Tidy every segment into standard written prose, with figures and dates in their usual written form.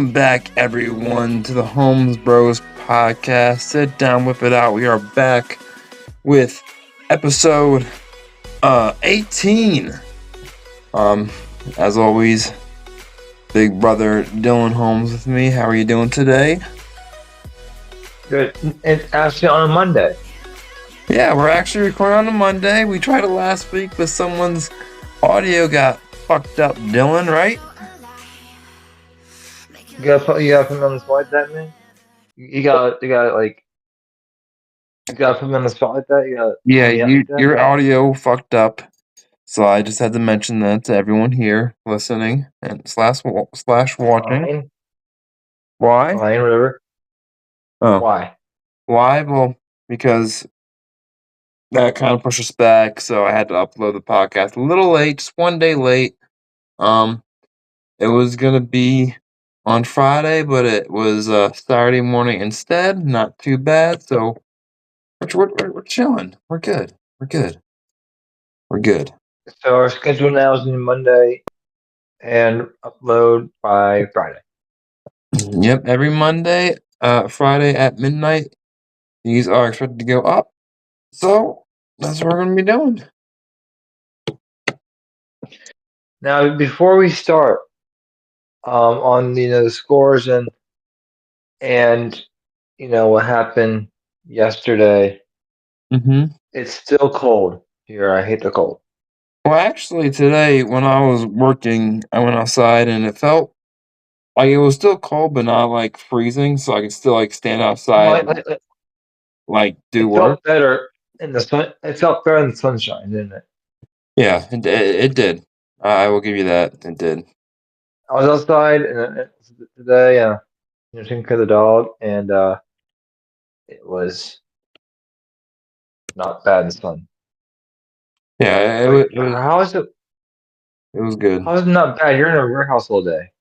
Welcome back, everyone, to the Holmes Bros podcast. Sit down, whip it out. We are back with episode 18. As always, big brother Dylan Holmes with me. How are you doing today? Good. It's actually on a Monday. Yeah, we're actually recording on a Monday. We tried it last week, but someone's audio got fucked up. Dylan, right? You gotta put me on the spot like that, man. You gotta put me on the spot like that. You gotta Yeah, call me out like that. your audio fucked up. So I just had to mention that to everyone here listening and slash watching. Fine, Why? whatever. Oh, Why? why? Well, because that kind of pushed us back, so I had to upload the podcast a little late, just one day late. Um, it was gonna be on Friday, but it was Saturday morning instead. Not too bad. So we're chilling. We're good. We're good. We're good. So our schedule now is on Monday and upload by Friday. Yep, every Monday, Friday at midnight. These are expected to go up. So that's what we're gonna be doing. Now, before we start, on the scores and what happened yesterday, Mm-hmm. it's still cold here. I hate the cold. Well, actually, today when I was working, I went outside and it felt like it was still cold, but not like freezing. So I could still like stand outside Well, and like do it work. felt better in the sun. It felt better in the sunshine, didn't it? Yeah, it did. I will give you that. It did. I was outside today, taking care of the dog, and it was not bad in the sun. Yeah, Wait, it was how is it? it was good. How is it not bad? You're in a warehouse all day.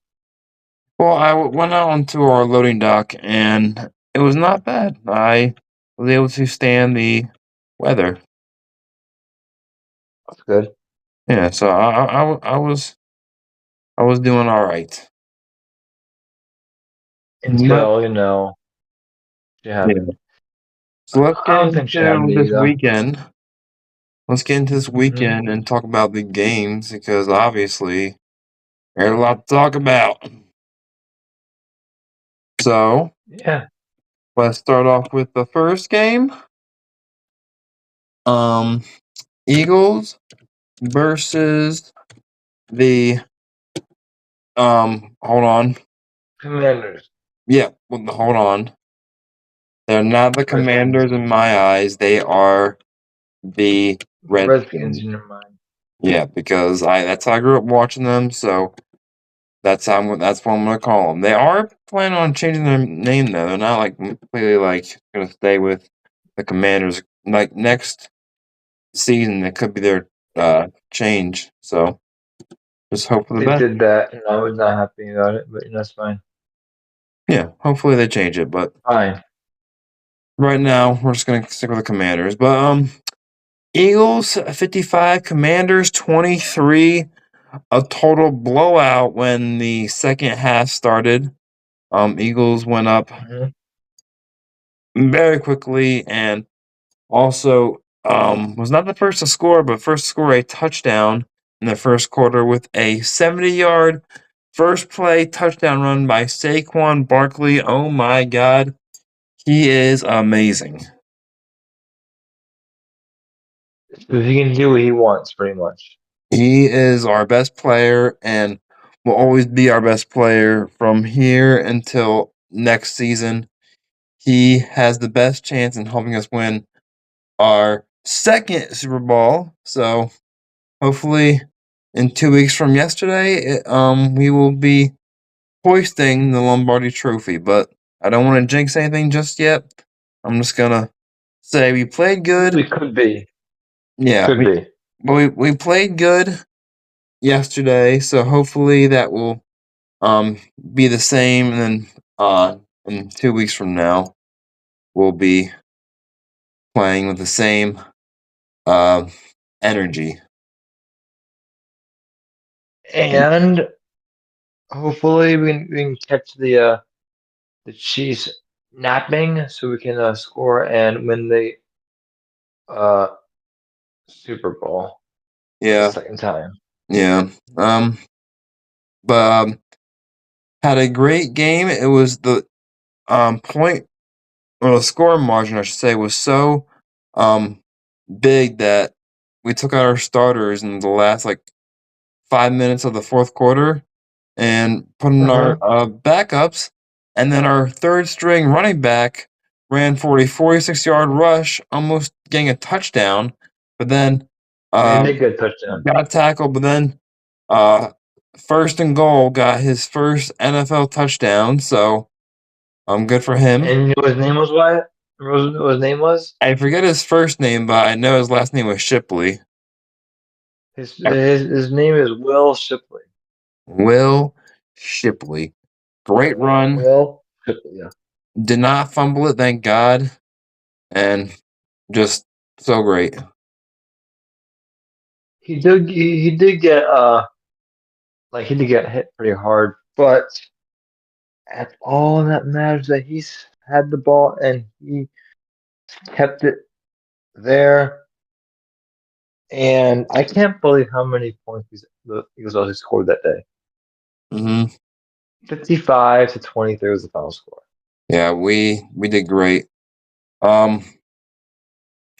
Well, went out onto our loading dock and it was not bad. I was able to stand the weather. That's good. Yeah, so I was doing all right. But, Until you yeah. happened. So let's I get don't think she into happened this either. weekend. Let's get into this Hmm. weekend and talk about the games because obviously there's a lot to talk about. So Yeah. let's start off with the first game. Um, Eagles versus the hold on. Commanders. Yeah, well, hold on. They're not the Redskins. Commanders in my eyes. They are the Redskins Redskins. in your mind. Yeah, because that's how I grew up watching them. So that's what I'm gonna call them. They are planning on changing their name though. They're not like completely like gonna stay with the Commanders. Like next season, it could be their change. So just hope for the They best. did that, and I was not happy about it, but that's fine. Yeah, hopefully they change it. But Fine. right now, we're just gonna stick with the Commanders. But Eagles 55, Commanders 23. A total blowout when the second half started. Eagles went up Hmm. very quickly and also was not the first to score, but first to score a touchdown in the first quarter with a 70-yard first play touchdown run by Saquon Barkley. Oh my God, he is amazing. So he can do what he wants, pretty much. He is our best player and will always be our best player from here until next season. He has the best chance in helping us win our second Super Bowl. So hopefully, in 2 weeks from yesterday, we will be hoisting the Lombardi Trophy. But I don't want to jinx anything just yet. I'm just gonna say we played good. We could be. Yeah, Could be. we played good yesterday. So hopefully that will be the same, and then in 2 weeks from now, we'll be playing with the same uh, energy. And hopefully we can catch the Chiefs napping so we can score and win the uh Super Bowl the Yeah, second time. yeah. Um, but had a great game. It was the point or the score margin, I should say, was so um big that we took out our starters in the last like 5 minutes of the fourth quarter and put in our Uh-huh. backups, and then our third string running back ran for a 46-yard rush, almost getting a touchdown, but then They uh, make a good touchdown. got tackled, but then uh, first and goal got his first NFL touchdown, so I'm good for him. And you know his name was what? What his name was? I forget his first name, but I know his last name was Shipley. His name is Will Shipley. Will Shipley. Great run. Will Shipley, yeah. Did not fumble it, thank God. And just so great. He did get he did get hit pretty hard, but at all that matters that he's had the ball and he kept it there. And I can't believe how many points the Eagles actually scored that day. Hmm. 55-23 was the final score. Yeah, we did great. Um,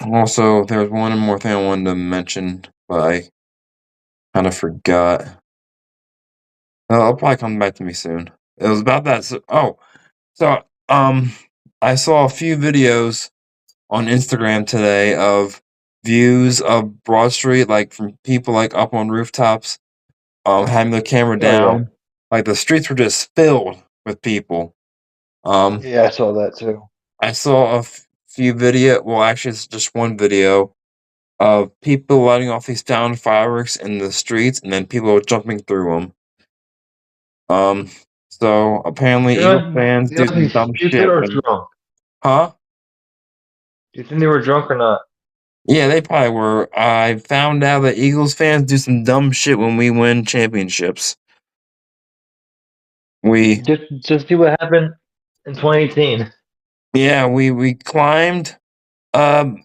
Also, there was one more thing I wanted to mention, but I kind of forgot. It'll probably come back to me soon. It was about that. So um, I saw a few videos on Instagram today of views of Broad Street, like from people like up on rooftops, having their camera Oh yeah. down. Like the streets were just filled with people. Um, Yeah, I saw that too. I saw few video. Well, actually, it's just one video of people lighting off these down fireworks in the streets, and then people jumping through them. Um, so apparently, Eagle fans They do must some be dumb stupid shit or when, drunk. huh? Do you think they were drunk or not? Yeah, they probably were. I found out that Eagles fans do some dumb shit when we win championships. We, Just see what happened in 2018. yeah, we climbed um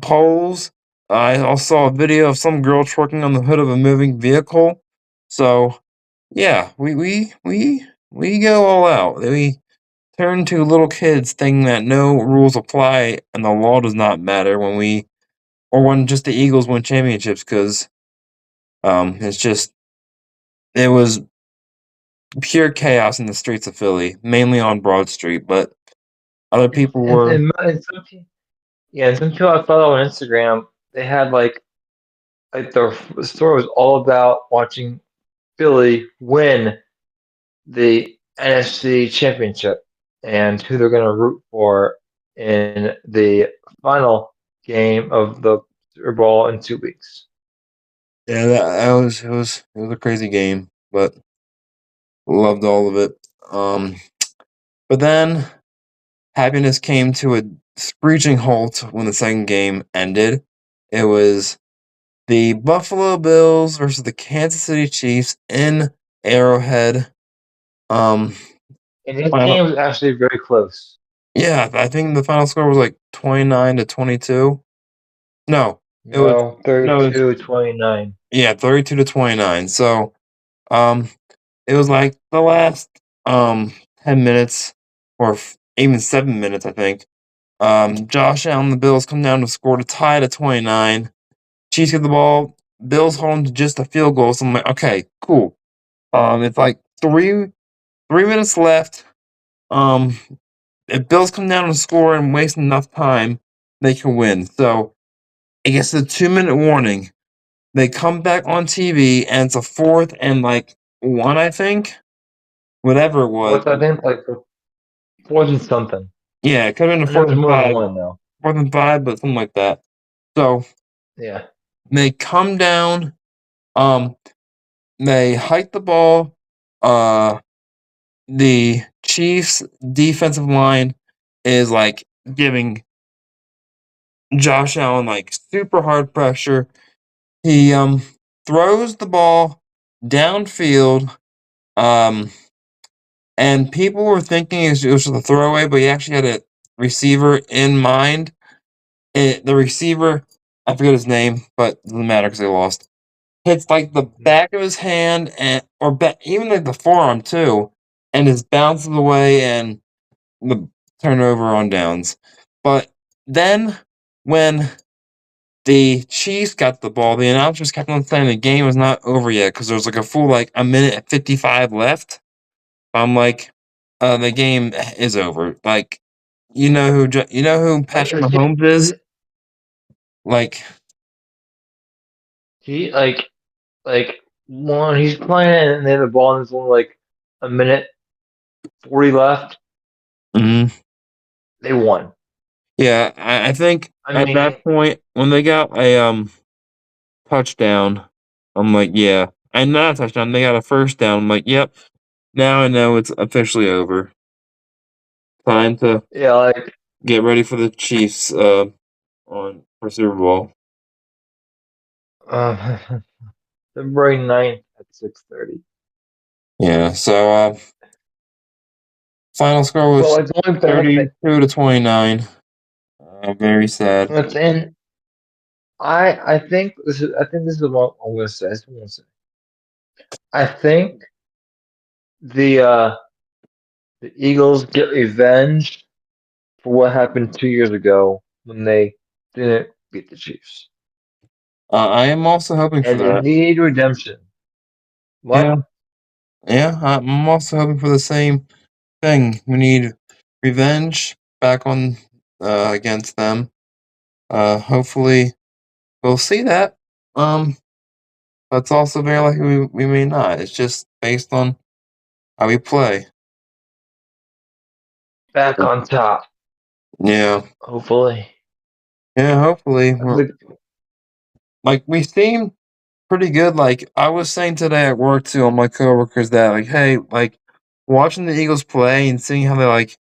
poles. I also saw a video of some girl twerking on the hood of a moving vehicle. So yeah, we go all out. We turn to little kids thinking that no rules apply and the law does not matter when we or when just the Eagles win championships because it's just it was pure chaos in the streets of Philly, mainly on Broad Street, but other people And, were and, and some, pe- yeah, and some people I follow on Instagram, they had like their story was all about watching Philly win the NFC Championship and who they're going to root for in the final game of the Super Bowl in 2 weeks. yeah, that was it was a crazy game, but loved all of it. But then happiness came to a screeching halt when the second game ended. It was the Buffalo Bills versus the Kansas City Chiefs in Arrowhead. Um, And this game final, was actually very close. yeah, I think the final score was like 29-22. No, it was No, no, it was 32-29. yeah, 32-29. So, um, it was like the last 10 minutes or even 7 minutes, I think. Josh Allen, the Bills come down to score to tie to 29. Chiefs get the ball. Bills hold them to just a field goal. So I'm like, okay, cool. It's like 3 minutes left. Um, if Bills come down and score and waste enough time, they can win. So it gets a 2 minute warning. They come back on TV and it's a fourth and like one, I think. Whatever it was. Fourth, I think, like fourth and something. Yeah, it could have been a I know fourth it's and more than five. one though. Fourth and five, but something like that. So Yeah. they come down, um, they hike the ball. Uh the Chiefs defensive line is like giving Josh Allen like super hard pressure. He throws the ball downfield. Um, and people were thinking it was just a throwaway, but he actually had a receiver in mind. The receiver, I forget his name, but doesn't matter because they lost. Hits like the back of his hand and even like the forearm too, and just bounces away and the turnover on downs. But then when the Chiefs got the ball, the announcers kept on saying the game was not over yet because there was like a full like a minute and 55 left. I'm like, the game is over. Like, you know who Patrick Mahomes is? Like, he like when he's playing and they have the ball and there's only like a minute 40 left, mhm. they won. Yeah, I think I at mean, that point when they got a touchdown, I'm like, yeah, and not a touchdown, they got a first down. I'm like, yep, now I know it's officially over. Time to yeah, like get ready for the Chiefs on for Super Bowl. uh, February 9th at 6:30. Yeah, so final score But was like the only bad thing 32-29. Very sad. that's in I think this is what I'm gonna say. This is what I'm gonna say. I think the uh the Eagles get revenge for what happened 2 years ago when they didn't beat the Chiefs. I am also hoping for And they that. need redemption. Yeah, What? yeah, I'm also hoping for the same thing. We need revenge back on against them. Hopefully we'll see that. But it's also very likely we may not. It's just based on how we play. Back on top, Yeah, hopefully. yeah. Hopefully we're The, like we seem pretty good. Like I was saying today at work to all my coworkers that like, hey, like watching the Eagles play and seeing how they like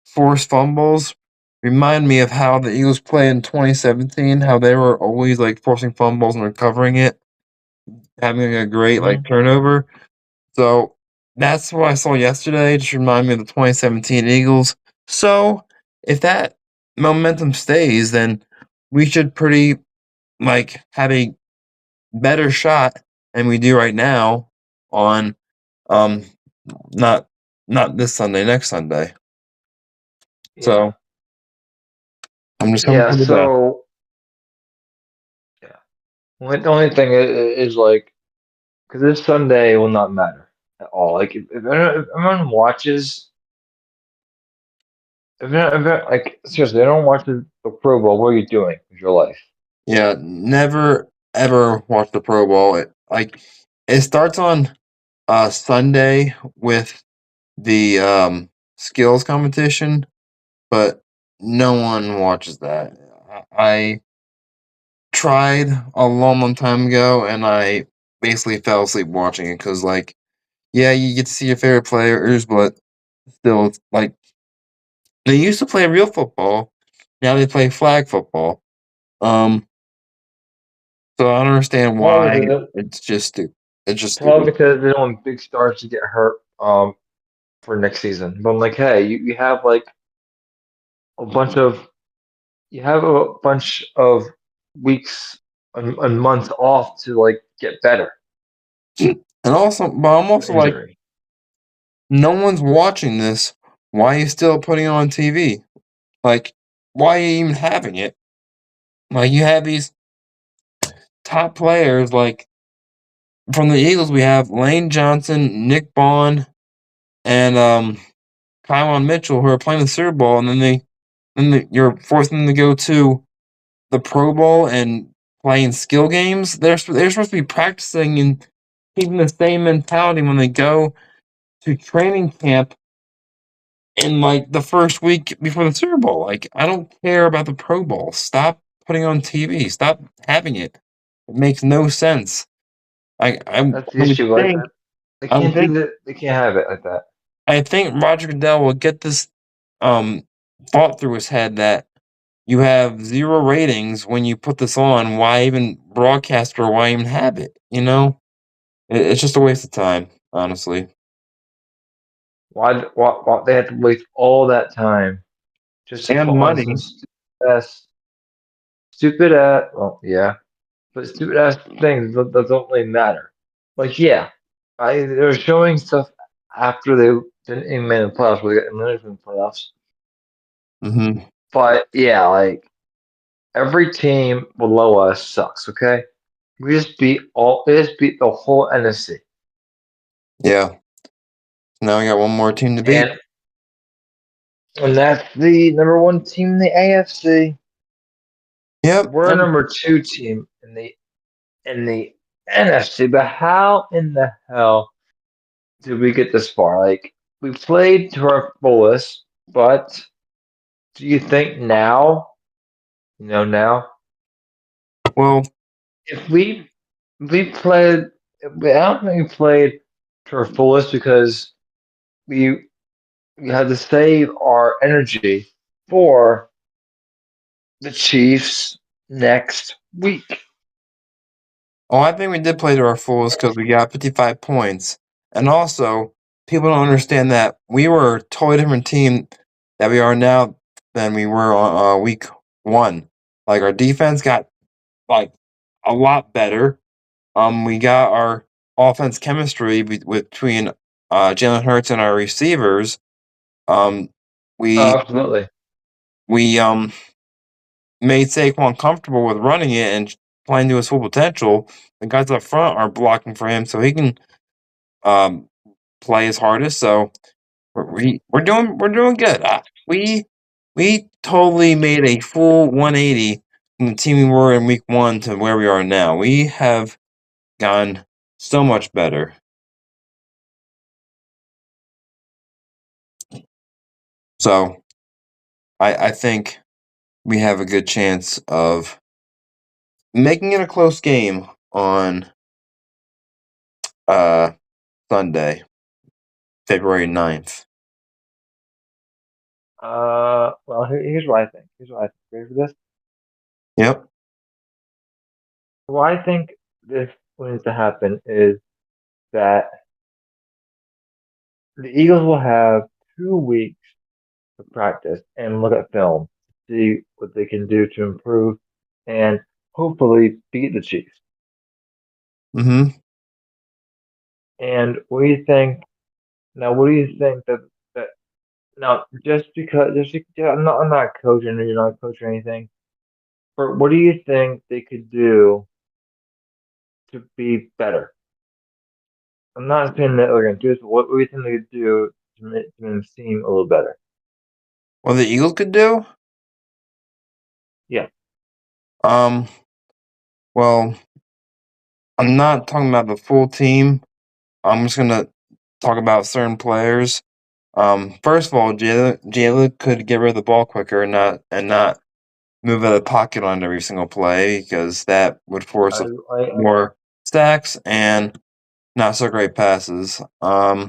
force fumbles remind me of how the Eagles play in 2017. How they were always like forcing fumbles and recovering it, having a great like Mhm. turnover. So that's what I saw yesterday. Just remind me of the 2017 Eagles. So if that momentum stays, then we should pretty like have a better shot than we do right now on um not not this Sunday, next Sunday. Yeah. So I'm just hoping Yeah. for the best. So, yeah. The only thing is like, because this Sunday will not matter at all. Like, if everyone watches, like, seriously, I don't watch the Pro Bowl, what are you doing with your life? Yeah, never ever watch the Pro Bowl. It starts on Sunday with the skills competition, but no one watches that. I tried a long, long time ago, and I basically fell asleep watching it because, like, yeah, you get to see your favorite players, but still, it's like they used to play real football. Now they play flag football. Um, so I don't understand Probably why because, it's just stupid. It's just probably stupid. because they don't want big stars to get hurt for next season. But I'm like, hey, you have like a bunch of you have a bunch of weeks and months off to like get better And also, but I'm from also like, injury. no one's watching this. Why are you still putting it on TV? Like, why are you even having it? Like, you have these top players, like from the Eagles, we have Lane Johnson, Nick Bond, and Kyron Mitchell, who are playing the Super Bowl, and you're forcing them to go to the Pro Bowl and playing skill games. They're supposed to be practicing and keeping the same mentality when they go to training camp in like the first week before the Super Bowl. Like, I don't care about the Pro Bowl. Stop putting it on TV. Stop having it. It makes no sense. That's the issue. Like they I would can't do think that. They can't have it like that. I think Roger Goodell will get this um thought through his head that you have 0 ratings when you put this on. Why even broadcast or why even have it? It's just a waste of time, honestly. Why they had to waste all that time just to And put on some money. stupid ass, well, yeah, but stupid ass things that don't really matter. Like, yeah, they're showing stuff after they didn't even make the playoffs, where they got eliminated from the playoffs. Hmm. But yeah, like every team below us sucks. Okay, we just beat the whole NFC, Yeah. Now we got one more team to beat. and that's the number one team in the AFC. Yep. We're And number two team in the NFC. But how in the hell did we get this far? Like we played to our fullest, but do you think now, now well, if we played, I don't think we played to our fullest because we we had to save our energy for the Chiefs next week. I think we did play to our fullest because we got 55 points. And also, people don't understand that we were a totally different team that we are now than we were on week one. Like our defense got like a lot better. We got our offense chemistry between Jalen Hurts and our receivers. Um, Oh, we absolutely. we made Saquon comfortable with running it and playing to his full potential. The guys up front are blocking for him so he can um, play his hardest. So we're doing good. We totally made a full 180 from the team we were in week one to where we are now. We have gone so much better. So I think we have a good chance of making it a close game on uh, Sunday, February 9th. Well, here's what I think. Here's what I think. Ready for this? Yep. What I think this needs to happen is that the Eagles will have 2 weeks to practice and look at film, see what they can do to improve, and hopefully beat the Chiefs. Mm-hmm. And what do you think? Now, what do you think that now I'm not coaching, you're not coaching or anything, but what do you think they could do to be better? I'm not saying that they're going to do this, but what do you think they could do to make them seem a little better? What the Eagles could do? Yeah. Um. Well, I'm not talking about the full team. I'm just gonna talk about certain players. First of all, Jalen could get rid of the ball quicker and not move out of the pocket on every single play because that would force I, I, more sacks and not so great passes. I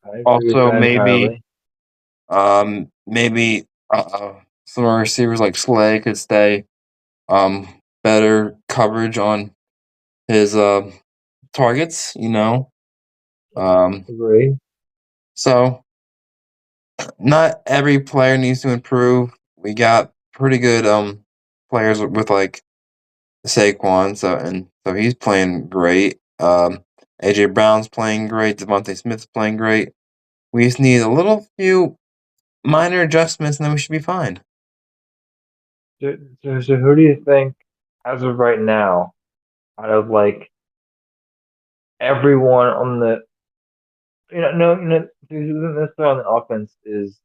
agree with Also that maybe entirely. maybe some of our receivers like Slay could stay better coverage on his targets. Um, Agree. so not every player needs to improve. We got pretty good players with like Saquon, so he's playing great. AJ Brown's playing great. Devontae Smith's playing great. We just need a little few minor adjustments, and then we should be fine. So who do you think, as of right now, out of like everyone on the, no, who's necessarily on the offense is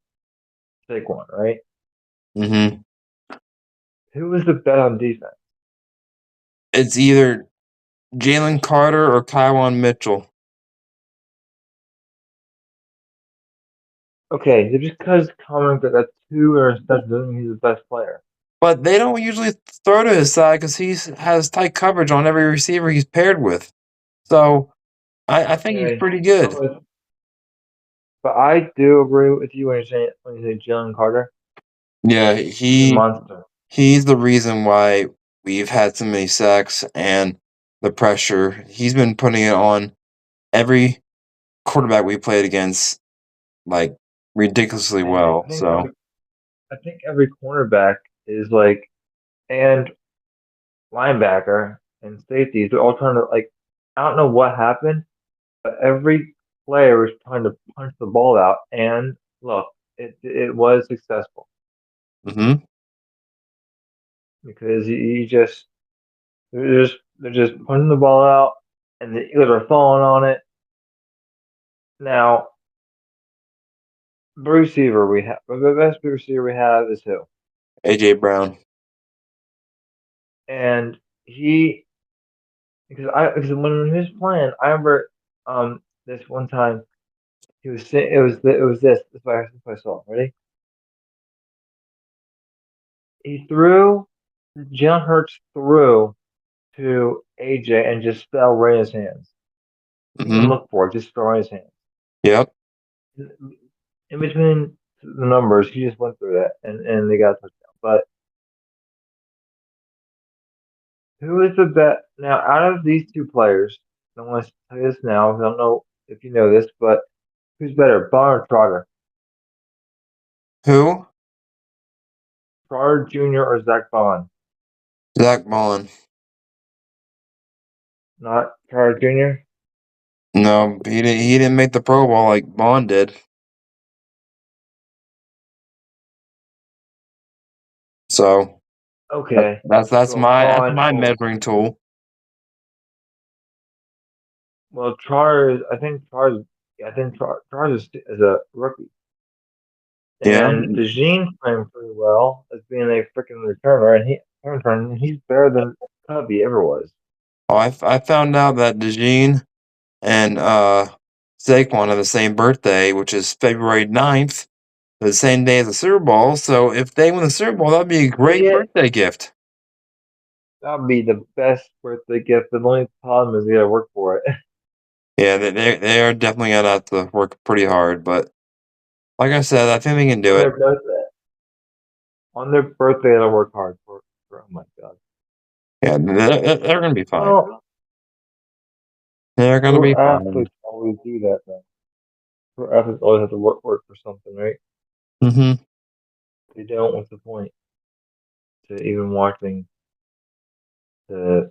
Saquon, right? Hmm. Who was the bet on defense? It's either Jalen Carter or Kywan Mitchell. Okay, so just because Coleman got 2 interceptions doesn't mean he's the best player. But they don't usually throw to his side because he has tight coverage on every receiver he's paired with. So I think he's Okay, pretty good. but I do agree with you when you say Jalen Carter. Yeah, He's a monster. he's the reason why we've had so many sacks and the pressure. He's been putting it on every quarterback we played against like ridiculously And well. So I think every cornerback is like, and linebacker and safeties, they're all trying to like, I don't know what happened, but every player was trying to punch the ball out, and look, it was successful hmm because you just they're just punching the ball out, and the Eagles are falling on it. Now, the receiver we have, the best receiver we have is who, AJ Brown. and he because when he was playing, I remember this one time he was saying it was this what I saw. Ready? He threw Jalen Hurts threw to AJ and just fell right in his hands. Didn't even hmm look for it, just fell right in his hands. Yep. In between the numbers, he just went through that and they got a touchdown. But who is the best now out of these two players? I want to tell you this now. I don't know if you know this, but who's better, Bond or Trotter? Who? Trotter Jr. or Zach Bond? Zach Mullen. Not Trotter Jr. No, he didn't. He didn't make the Pro Bowl like Bond did. So Okay, that's so my Bond. Oh, measuring tool. well, Trotter. I think Trotter. I think Trotter is a rookie. Yeah. And DeJean's playing pretty well as being a freaking returner, and he's better than Cubby ever was. Oh, I found out that DeJean and Saquon have the same birthday, which is February 9th, the same day as the Super Bowl. So if they win the Super Bowl, that'd be a great Idiot, birthday gift. that'd be the best birthday gift. The only problem is you gotta work for it. Yeah, they are definitely gonna have to work pretty hard, but like I said, I think they can do on it. their birthday, on their birthday, they'll work hard for. Oh my god. Yeah, they're gonna be fine. Well, They're gonna pro be fine. athletes always do that though. Pro athletes always have to work for something, right? hmm If they don't, what's the point to even watching the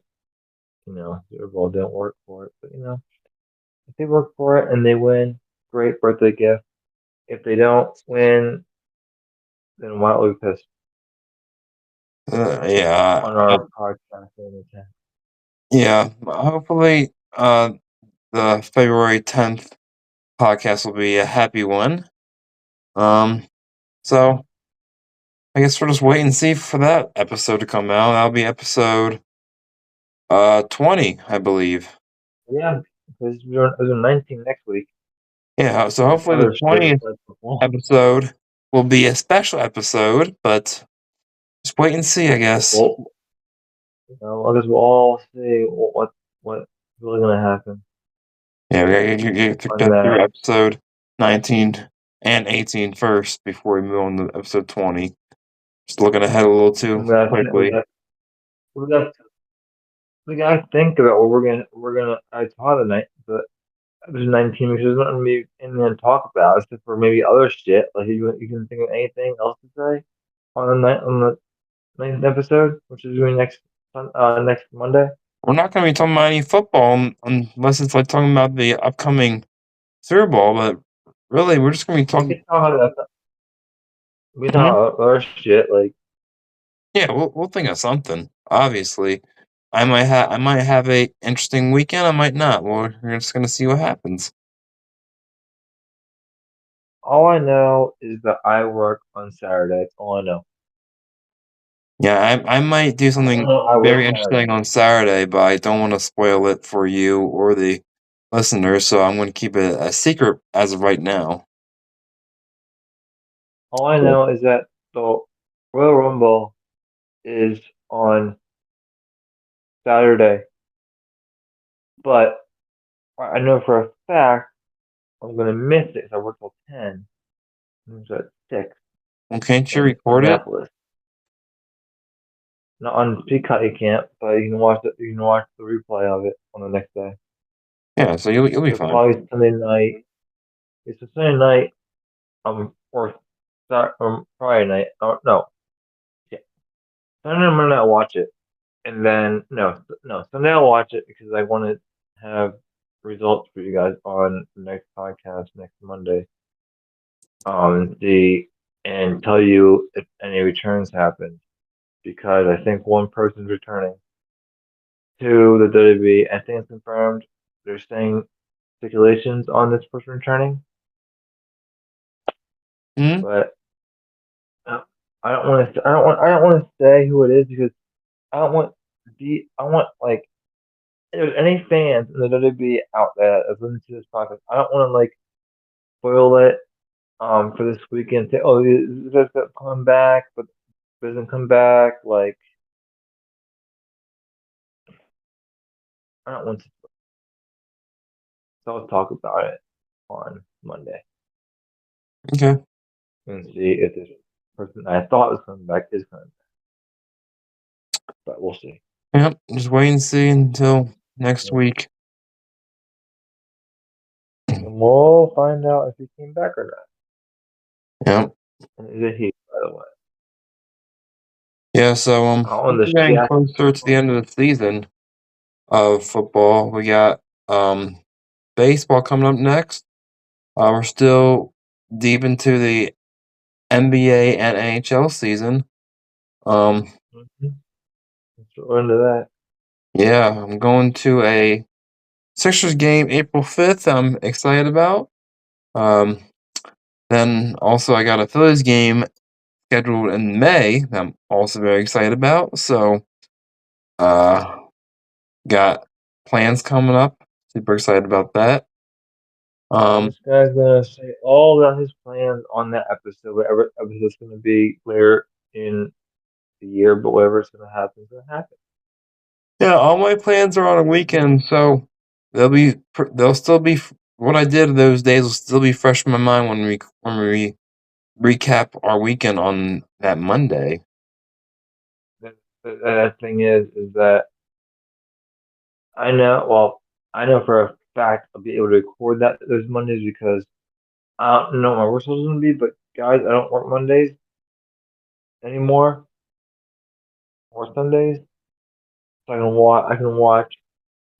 Super Bowl? Don't work for it, but if they work for it and they win, great birthday gift. If they don't win, then why don't we piss Yeah, on our podcast all the time? yeah. Hopefully, the February 10th podcast will be a happy one. Um, Yeah, so I guess we'll just wait and see for that episode to come out. That'll be episode 20, I believe. yeah, because we're 19 next week. Yeah, so There's hopefully the other shit 20th like football. episode will be a special episode, but just wait and see, I guess. Well, I guess we'll all see what's really gonna happen Yeah, we gotta on get through that. episode 19 and 18 first before we move on to episode 20. Just looking ahead a little too We got we quickly. got we got we got to think about what we're gonna I taught tonight, but episode 19 because there's nothing really anything to talk about except for maybe other shit. Like you can think of anything else to say on the ninth episode, which is doing next Monday. We're not going to be talking about any football unless it's like talking about the upcoming Super Bowl, but really, we're just going to be We talking. can talk about Mhm. other shit like Yeah, we'll think of something. Obviously, I might have a interesting weekend. I might not. Well, we're just going to see what happens. all I know is that I work on Saturday. That's all I know. Yeah, I might do All I something know I work very Saturday. interesting on Saturday, but I don't want to spoil it for you or the listeners, so I'm going to keep it a secret as of right now. All I Cool. know is that the Royal Rumble is on Saturday, but I know for a fact I'm gonna miss it because I work till 10. It's at 6 Well, can't you in record it? Indianapolis. Not on Peacock you can't, but you can watch it. You can watch the replay of it on the next day. Yeah, so you'll be So fine. probably Sunday night. It's a Sunday night. or Friday night. Oh no, yeah, Sunday I'm gonna watch it, and then no Sunday I'll watch it because I want to have results for you guys on the next podcast next Monday. The and tell you if any returns happen because I think one person's returning to the WWE. I think it's confirmed. They're saying stipulations on this person returning, Hmm? but I don't want to. I don't want to say who it is because I don't want I want like if there's any fans in the WWE out there that's listening to this podcast, I don't want to like spoil it for this weekend. Say, oh, this guy's coming back, but doesn't come back. Like I don't want to. So I'll talk about it on Monday Okay. and see if this person I thought was coming back is coming back, but we'll see. Yep. Just wait and see until next Yeah. week. And we'll find out if he came back or Yep. not. And is it he, by the way? Yeah, so I want the we're getting Shaq. closer to the end of the season of football. We got baseball coming up next. We're still deep into the NBA and NHL season. Um, Mm-hmm. Let's into that. yeah, I'm going to a Sixers game April 5th. I'm excited about. Um, then also I got a Phillies game scheduled in May. That I'm also very excited about. So, uh, got plans coming up. Super excited about that. This guy's gonna say all about his plans on that episode, whatever episode's gonna be later in the year, but whatever's gonna happen. Yeah, all my plans are on a weekend, so they'll still be what I did those days will still be fresh in my mind when we recap our weekend on that Monday. The thing is that I know for a fact I'll be able to record that those Mondays because I don't know what my work schedule's gonna be, but guys, I don't work Mondays anymore or Sundays, so I can watch. I can watch.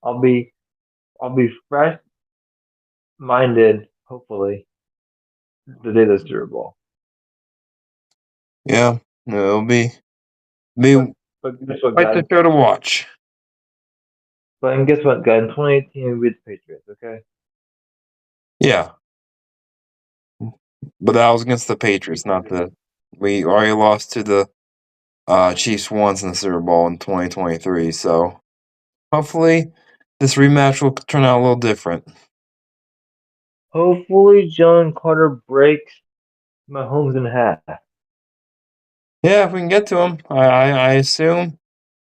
I'll be I'll be fresh minded, hopefully, the day of the Super Bowl. Yeah, it'll be But guess what, quite guys? the show to watch. But and guess what, guys? In 2018, we beat the Patriots. Okay. Yeah, but that was against the Patriots, not the. We already lost to the Chiefs once in the Super Bowl in 2023, so hopefully this rematch will turn out a little different. Hopefully, Jalen Carter breaks Mahomes in half. Yeah, if we can get to him, I assume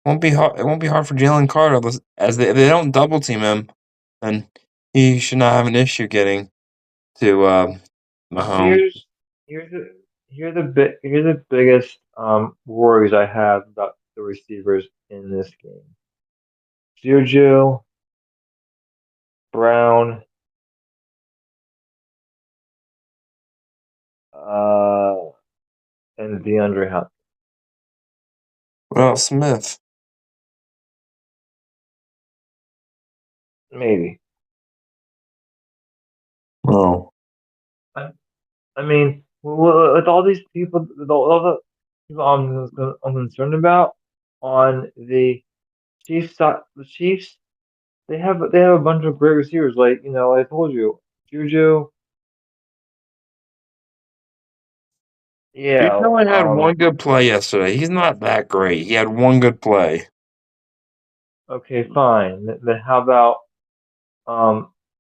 won't be hard. It won't be hard for Jalen Carter as if they don't double team him, then he should not have an issue getting to Mahomes. Here's here's the biggest worries I have about the receivers in this game. Juju, Brown, uh, and DeAndre Hopkins. Well, Smith. Maybe. Oh, I, I mean, with all these people, with all the people I'm concerned about on the Chiefs side, the Chiefs they have a bunch of great receivers. Like I told you, Juju. he Yeah. only had one good play yesterday. He's not that great. He had one good play. Okay, fine. Then how about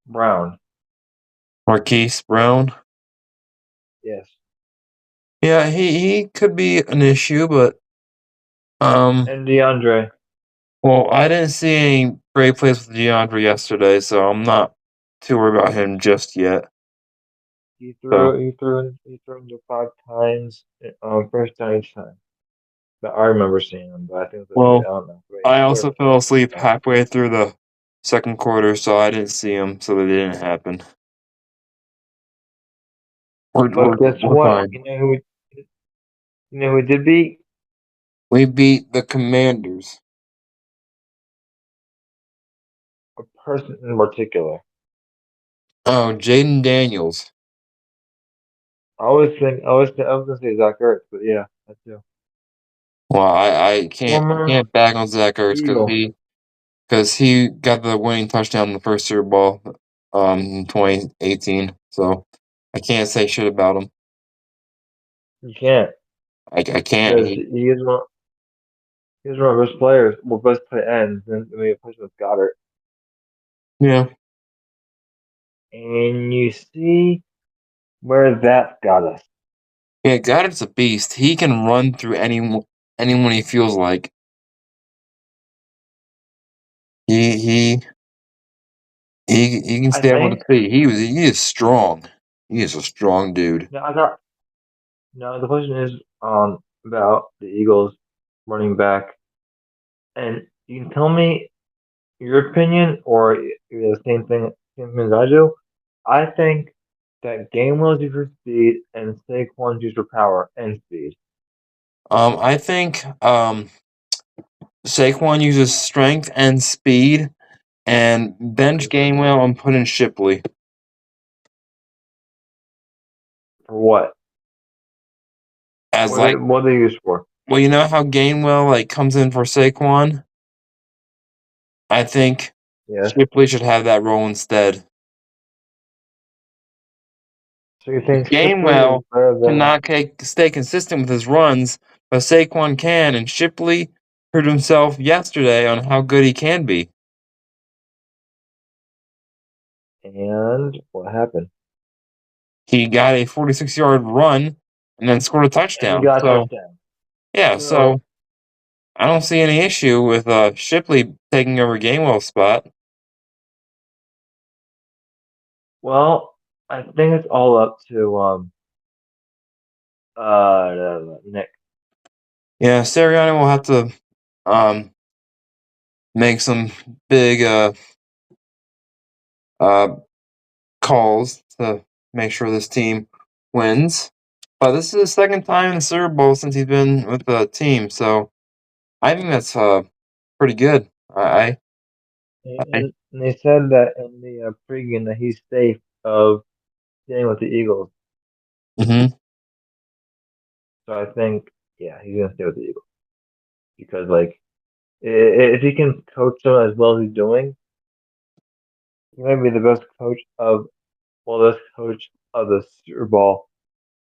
Brown? Marquise Brown. Yes. Yeah, he could be an issue, but um, And DeAndre. well, I didn't see any great plays with DeAndre yesterday, so I'm not too worried about him just yet. So, He threw him to 5 times. First time each time. But I remember seeing him, but I think that maybe I well, don't know. But he I threw him also fell asleep times. halfway through the second quarter, so I didn't see him, so that didn't happen. But guess we're what? fine. You know who did beat? We beat the Commanders. A person in particular. Oh, Jaden Daniels. I was gonna say Zach Ertz, but yeah, that too. Well, I Former can't back on Zach Ertz Eagle. because he got the winning touchdown in the first Super Bowl in 2018. So I can't say shit about him. You can't I can't. because he is one of our best players. Well, best play ends, and we plays with Goddard. Yeah. And you see where that got us. Yeah, Goddard's a beast. He can run through anyone he feels like. He he he can I stand with think the feet. He is strong. He is a strong dude. now I got now the question is about the Eagles running back, and you can tell me your opinion or the same thing as I do. I think that Gainwell's used for speed and Saquon's used for power and speed. I think Saquon uses strength and speed, and bench Okay, so Gainwell and put in Shipley for what? as like. What are they used for? Well, you know how Gainwell like comes in for Saquon. I think Yes. Shipley should have that role instead. So you think Shipley is Gainwell better than cannot stay consistent with his runs, but Saquon can, and Shipley proved himself yesterday on how good he can be. and what happened? He got a 46-yard run and then scored a And he touchdown. got a So touchdown. yeah, So so I don't see any issue with Shipley taking over Gainwell's spot. well, I think it's all up to Nick. Yeah, Sirianni will have to um, make some big uh, calls to make sure this team wins. But this is the second time in the Super Bowl since he's been with the team, so I think that's pretty good. I And they said that in the pregame that he's safe of staying with the Eagles. hmm So I think, yeah, he's gonna stay with the Eagles because like if he can coach them as well as he's doing, he might be the best coach of best coach of the Super Bowl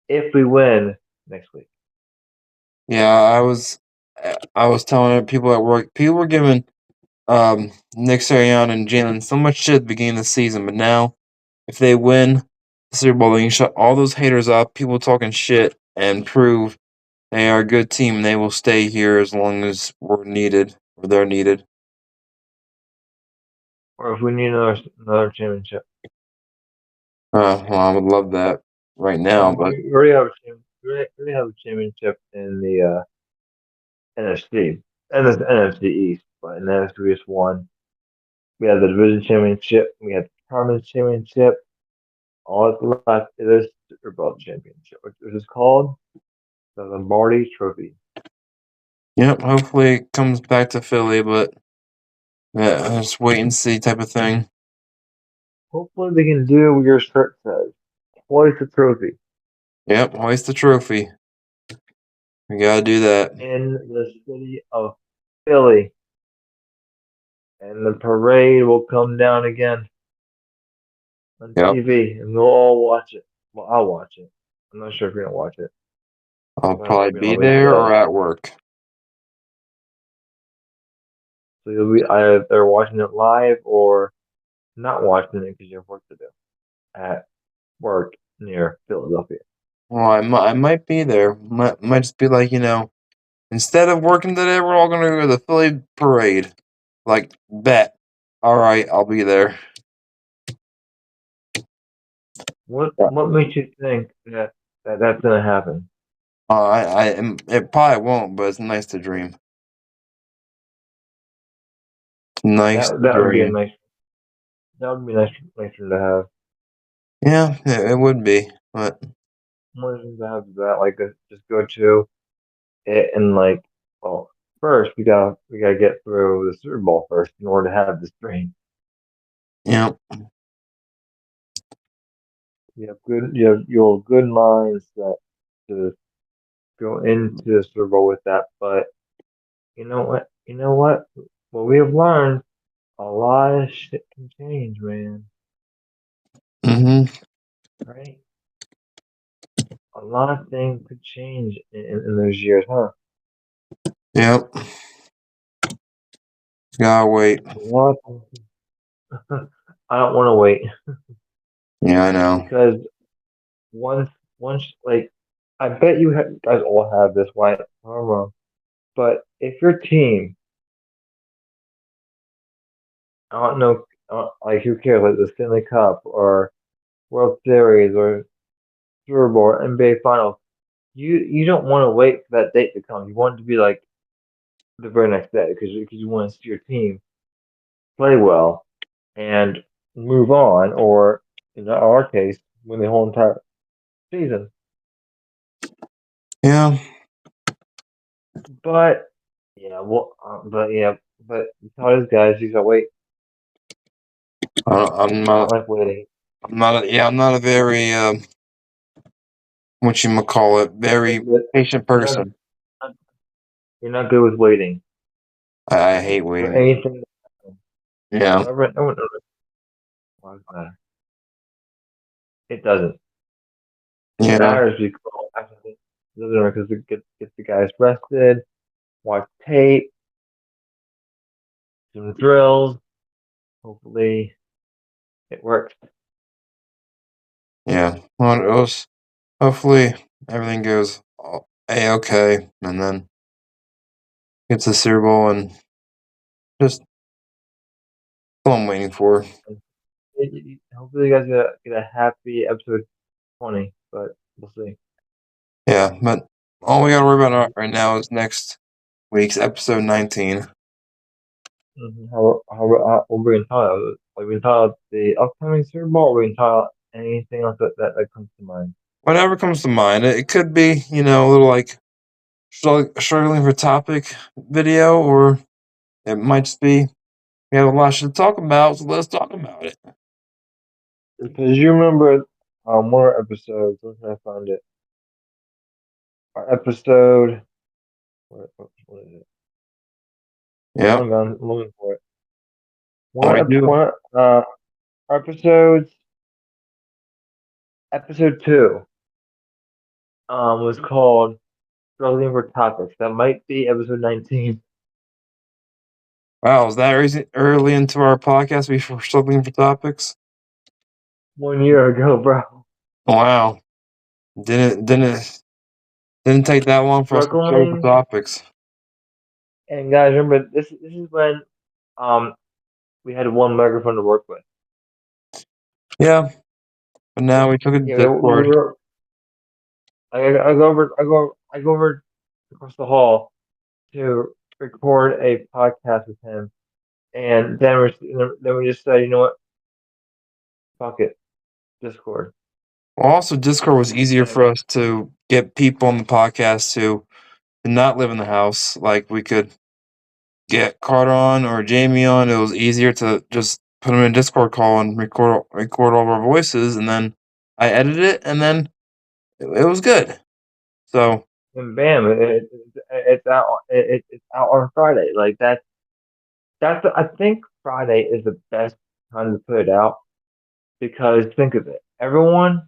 if we win next week. yeah, I was telling people at work, people were giving Nick Sirianni and Jalen so much shit at the beginning of the season, but now if they win the Super Bowl, they can shut all those haters up, people talking shit, and prove they are a good team and they will stay here as long as we're needed or they're needed. Or if we need another championship. Well, I would love that right now, but We already have we already have a championship in the NFC and the NFC East, but in the NFC we just won. We have the division championship. We have the conference championship. All that's left is the Super Bowl championship, which is called the Lombardi Trophy. yep, hopefully it comes back to Philly, but yeah, just wait and see type of thing. Hopefully, they can do what your shirt says. Hoist the trophy Yep, hoist the trophy. We gotta do that. in the city of Philly, and the parade will come down again on Yep, TV, and we'll all watch it. Well, I'll watch it. I'm not sure if you're gonna watch it. I'll probably I'll be wait there or today. at work. So you'll be either watching it live or not watching it because you have work to do at work near Philadelphia. Well, I might be there. Might just be like, instead of working today, we're all gonna go to the Philly parade. Like, bet. All right, I'll be there. Yeah. What makes you think that that's gonna happen? It probably won't, but it's nice to dream. It's nice to That would be a dream. nice that would be nicer to have. Yeah, it would be, but more things I have that like just go to it and like well first we gotta get through the Super Bowl first in order to have this dream. Yeah. You have good mindset to go into the Super Bowl with that, but you know what? You know what? What we have learned, a lot of shit can change, man. Mm-hmm. Right? A lot of things could change in those years, huh? Yep. Gotta wait. A lot of I don't want to wait Yeah, I know. because once once like I bet guys all have this. Why? I'm wrong. But if your team, I don't know, like who cares, like the Stanley Cup or World Series or Super Bowl or NBA Finals, you don't want to wait for that date to come. You want it to be like the very next day because you want to see your team play well and move on, or in our case, win the whole entire season. Yeah. But yeah, but tell these guys you gotta wait. I'm I don't not. like waiting. I'm not. I'm not a very what you call it, very But patient you're not, person. you're not good with waiting I hate for waiting. anything. Yeah. No one why does it matter? It doesn't. It Yeah. matters because it doesn't matter because it gets the guys rested, watch tape, some drills. Hopefully, it works. Yeah. Well, it was, hopefully everything goes a okay, and then gets the Super Bowl and just what I'm waiting for. Hopefully, you guys get a happy episode 20, but we'll see. Yeah, but all we gotta worry about right now is next week's episode 19. What we're gonna talk about? Like we can talk about the upcoming Super Bowl. Or we can talk about anything else that comes to mind. Whatever comes to mind. It could be, a little like struggling for topic video, or it might just be we have a lot to talk about, so let's talk about it. Because you remember one of our episodes. Where can I find it? Our episode. What is it? Yeah. I'm looking for it. All we do. Our episode 2 was called struggling for topics. That might be episode 19. Wow, is that early into our podcast? We were struggling for topics. 1 year ago, bro. Wow, didn't take that long for us to struggle for Struggling. topics. And guys, remember this is when um we had one microphone to work with. Yeah, but now we took it to Yeah, Discord. I go over across the hall to record a podcast with him, and then we just said, you know what, fuck it, Discord. Well, also Discord was easier And for us to get people on the podcast who did not live in the house. Like we could get Carter on or Jamie on. It was easier to just put them in a Discord call and record all of our voices, and then I edited it, and then it was good. So and bam, it's out on Friday. Like I think Friday is the best time to put it out because think of it, everyone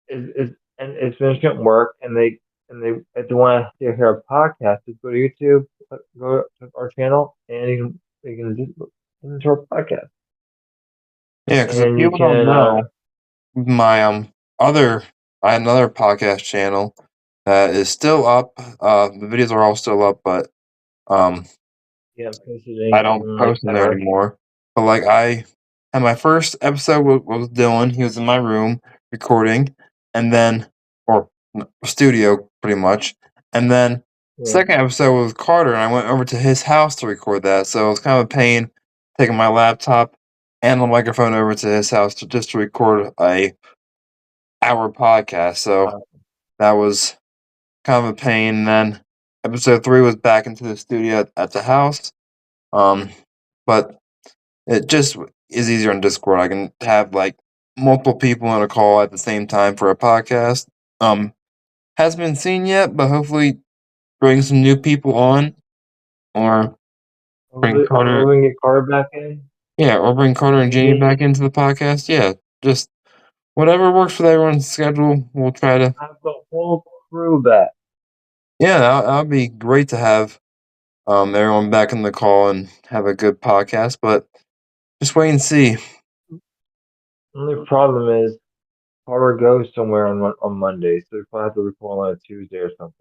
is finishing work and if they want to hear a podcast, just go to YouTube, go to our channel, and you can just listen to our podcast, yeah, because if and you people don't can know, my other I had another podcast channel that is still up. The videos are all still up, but um post a I link don't in like post in there our anymore. But like I and my first episode was Dylan. He was in my room recording, and then or studio pretty much, and then yeah. second episode was Carter, and I went over to his house to record that. So it was kind of a pain taking my laptop and the microphone over to his house to just to record a hour podcast. So that was kind of a pain. And then episode 3 was back into the studio at the house. But it just is easier on Discord. I can have like multiple people on a call at the same time for a podcast. Hasn't been seen yet, but hopefully bring some new people on, or bring Carter. Or we can get Carter back in. Yeah, or bring Carter and We Jamie get back into the podcast. Yeah, just whatever works for everyone's schedule. We'll try to. have the whole crew back. Yeah, that'll be great to have everyone back in the call and have a good podcast. But just wait and see. Only problem is Carter goes somewhere on Monday, so we probably have to record on a Tuesday or something.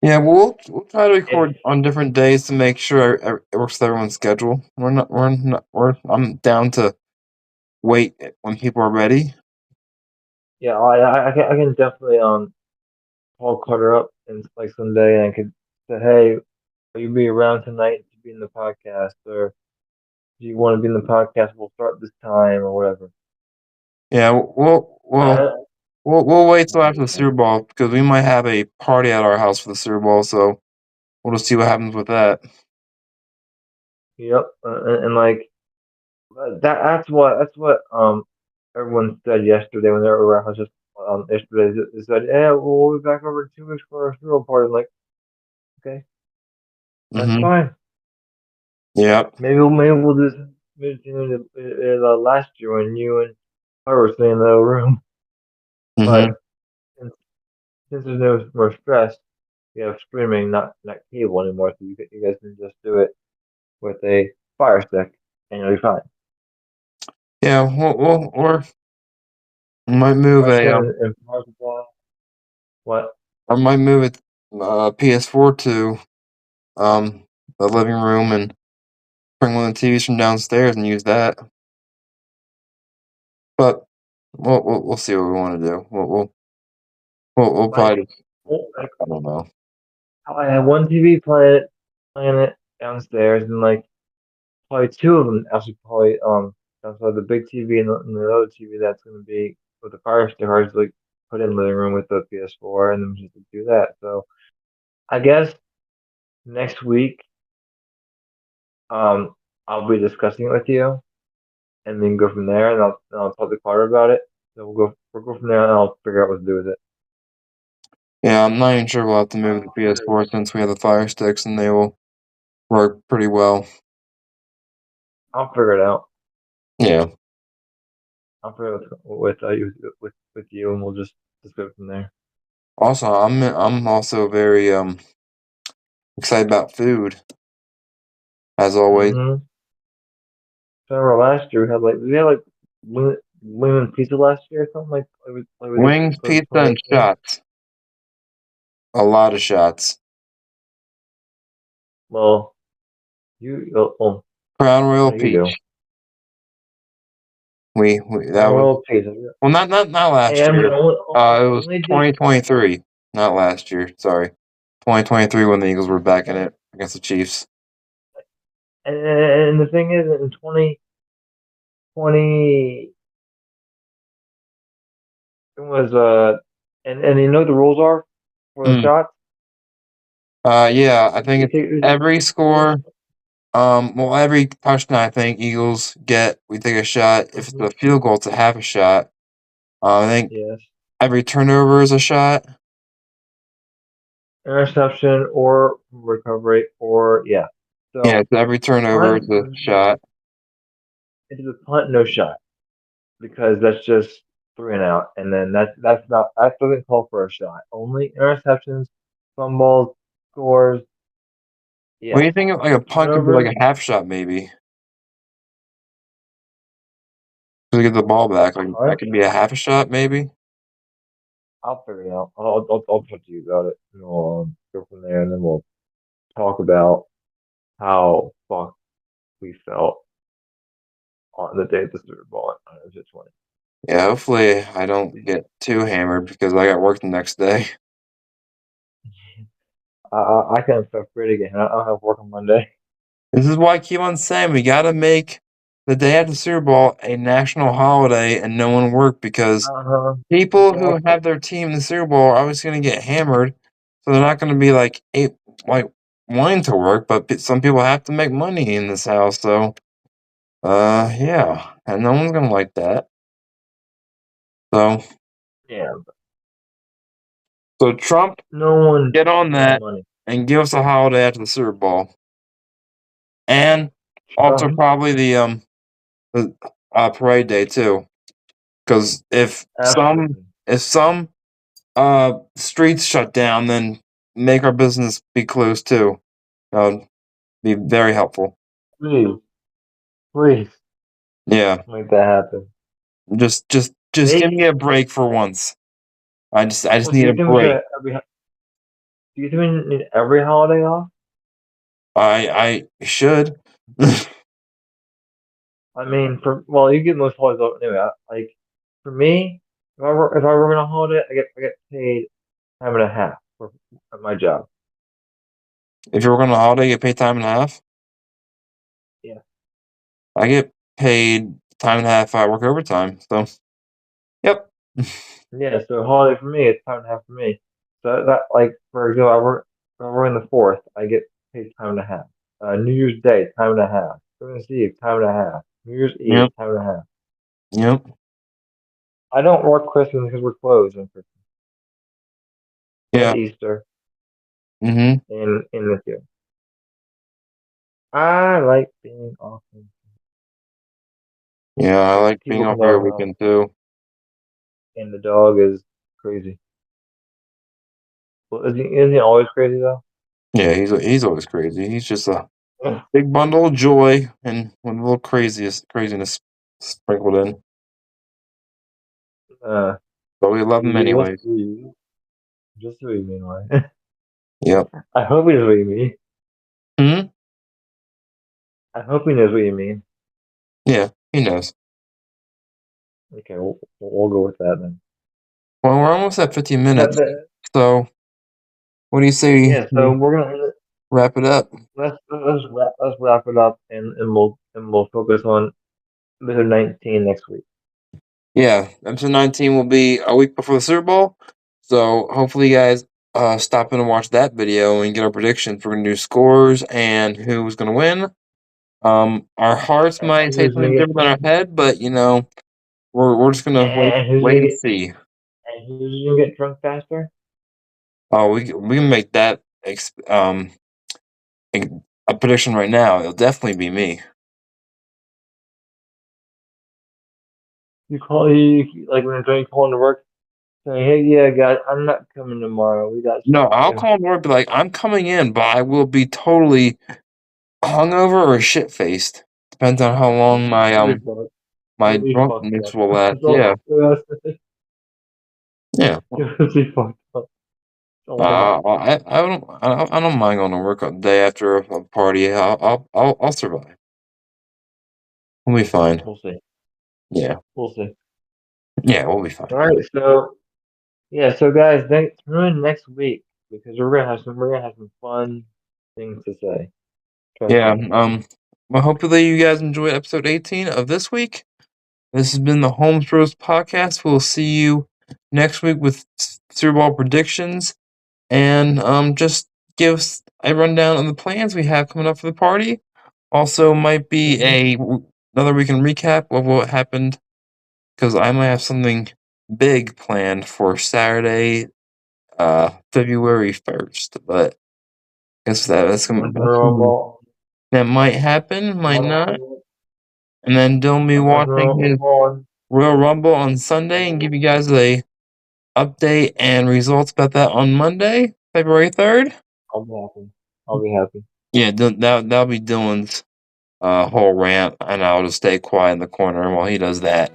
Yeah, we'll try to If record on different days to make sure it works with everyone's schedule. I'm down to wait when people are ready. yeah, I can definitely call Carter up and like someday and I could say, hey, will you be around tonight to be in the podcast, or do you want to be in the podcast? We'll start this time or whatever. Yeah, I, we'll wait till after the yeah. Super Bowl because we might have a party at our house for the Super Bowl. So we'll just see what happens with that. Yep, and like that's what everyone said yesterday when they were around. Just yesterday they said, yeah, we'll be back over in 2 weeks for our Super Bowl party. I'm like, okay, that's Mm-hmm. fine. Yep. Maybe we'll do this last year when you and I were staying in the room. Mm-hmm. But since, since there's no more stress, we have streaming, not cable anymore. So you guys can just do it with a Fire Stick, and you'll be fine. Yeah. Or we might move Fire a Stick and Power Supply. What? I might move it PS4 to the living room and bring one of the TVs from downstairs and use that. But we'll see what we want to do. We'll Like, probably I don't know. I have one TV playing it downstairs, and like probably two of them actually probably downstairs, the big TV and the other TV that's gonna be with the Fire Stick hard to like put in the living room with the PS4, and then just do that. So I guess next week um I'll be discussing it with you, and then go from there, and I'll talk to Carter about it. So we'll go from there, and I'll figure out what to do with it. Yeah, I'm not even sure we'll have to move the I'll figure it PS4 since we have the Fire Sticks and they will work pretty well. I'll figure it out. Yeah. I'll figure it out with you, and we'll just go from there. Also, I'm also very excited about food as always. Mm-hmm. So remember last year we had like lemon pizza last year or something like we did Wings, for pizza, and 2018. shots. A lot of shots. Well, Crown Royal you do. Peach. We that was Royal pizza. well not Hey, last I mean, year. It was only did 2023, not last year. Sorry, 2023 when the Eagles were back in it against the Chiefs. and the thing is in 2020 it was and you know what the rules are for the Mm. shots? Yeah, I think You it's take every one score. Well, every touchdown I think Eagles get, we take a shot. If it's mhm, a field goal, it's a half a shot. I think yes, every turnover is a shot. interception or recovery or yeah. Yeah, So so every turnover punt is a shot. it is a punt no shot, because that's just three and out, and then that doesn't call for a shot. Only interceptions, fumbles, scores. What do Yes, you think of like a punt could be like turnovers. a half shot maybe to get the ball A back? Like that punt. could be a half a shot maybe. I'll figure it out. I'll talk to you about it, and we'll go from there, and then we'll talk about how fucked we felt on the day of the Super Bowl on just 20. Yeah, hopefully I don't get too hammered because I got work the next day. I can't feel free again. I don't have work on Monday. This is why I keep on saying we gotta make the day after the Super Bowl a national holiday and no one worked because people who Exactly. have their team in the Super Bowl are obviously going to get hammered, so they're not going to be like wanting to work. But some people have to make money in this house, so yeah, and no one's going to like that. So Yeah. so Trump, No one get on wants that money. and give us a holiday after the Super Bowl, and also Trump. probably the parade day too, because Absolutely. if some streets shut down, then make our business be closed too. Be very helpful. Please. Please. Yeah, Make that happen. just give Make. me a break for once. I just Well, do need you a think we break. should do you think we need every holiday off? I should. I mean, you get most holidays off anyway. Like for me, if I work on a holiday, I get paid time and a half for at my job. If you're working on a holiday, you get paid time and a half. Yeah. I get paid time and a half. I work overtime. So yep. Yeah. So a holiday for me, it's time and a half for me. So that like for example, if I work on the fourth, I get paid time and a half. New Year's Day, time and a half. Christmas Eve, time and a half. New Year's Eve, Yep. time and a half. Yep. I don't work Christmas because we're closed on Christmas and Yeah. Easter Mhm. and in this year. I like being off Yeah. I because like being people off come to every our house weekend too. and the dog is crazy. Well, isn't he always crazy though? Yeah. He's always crazy. He's just a big bundle of joy and with a little craziness sprinkled in. Uh, But we love him just anyways. just what you mean, right? Yep. I hope he knows what you mean. Hmm. I hope he knows what you mean. Yeah. He knows. Okay, we'll go with that then. Well, we're almost at 15 That, minutes. that So what do you say yeah. So we we're gonna wrap it up? let's wrap it up and we'll focus on episode 19 next week. Yeah, episode 19 will be a week before the Super Bowl. So hopefully you guys stop in and watch that video and get our predictions. We're gonna do scores and who's gonna win. Our hearts might And say who's gonna something get different than our head, but we're just gonna and who's wait gonna and get see. and who's gonna get drunk faster? Oh, we can make that a a prediction right now. It'll definitely be me. You call you like when you call into work saying, "Hey, yeah, guys, I'm not coming tomorrow. We got No, stuff to I'll do." call and work, be like, I'm coming in, but I will be totally hungover or shit faced. Depends on how long You'll be fucked. my You'll be fucked drunkenness up. will last. That's Yeah, all. That's it. yeah. You'll be fucked up. Oh God. I don't mind going to work a day after a party. I'll survive. We'll be fine. We'll see. Yeah, We'll see. yeah, we'll be All fine. right. So yeah. So guys, tune in next week because we're gonna have some fun things to say. Trust Yeah. me. Well, hopefully you guys enjoyed episode 18 of this week. This has been the Holmes Bros podcast. We'll see you next week with Super Bowl predictions and just give us a rundown of the plans we have coming up for the party. Also, might be Hmm. another weekend recap of what happened because I might have something big planned for Saturday, February 1st. But I guess Rumble. that might happen, might not. And then Dylan be I'm watching watching his Rumble. Royal Rumble on Sunday and give you guys a update and results about that on Monday, February 3rd. I'll be happy. I'll be happy. Yeah, that'll be Dylan's whole rant, and I'll just stay quiet in the corner while he does that.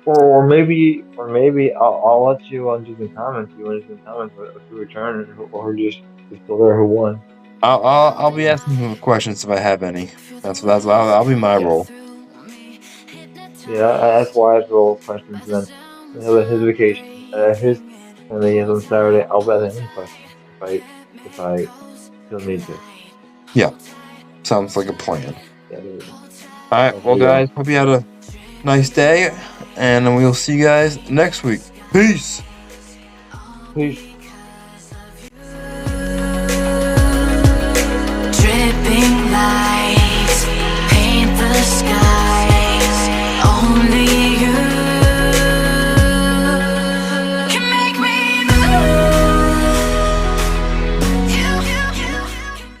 Or maybe I'll let you do some comments. You want to do some comments if you return, or who just is still there who won. I'll be asking him questions if I have any. I'll be my Yeah, role. yeah. That's why I ask all questions. And then his vacation, and then he has on Saturday. I'll bet him questions if I feel need to. Yeah, sounds like a plan. Absolutely. All right, Well, there well, you go. guys, hope you had a nice day, and we'll see you guys next week. Peace. Peace.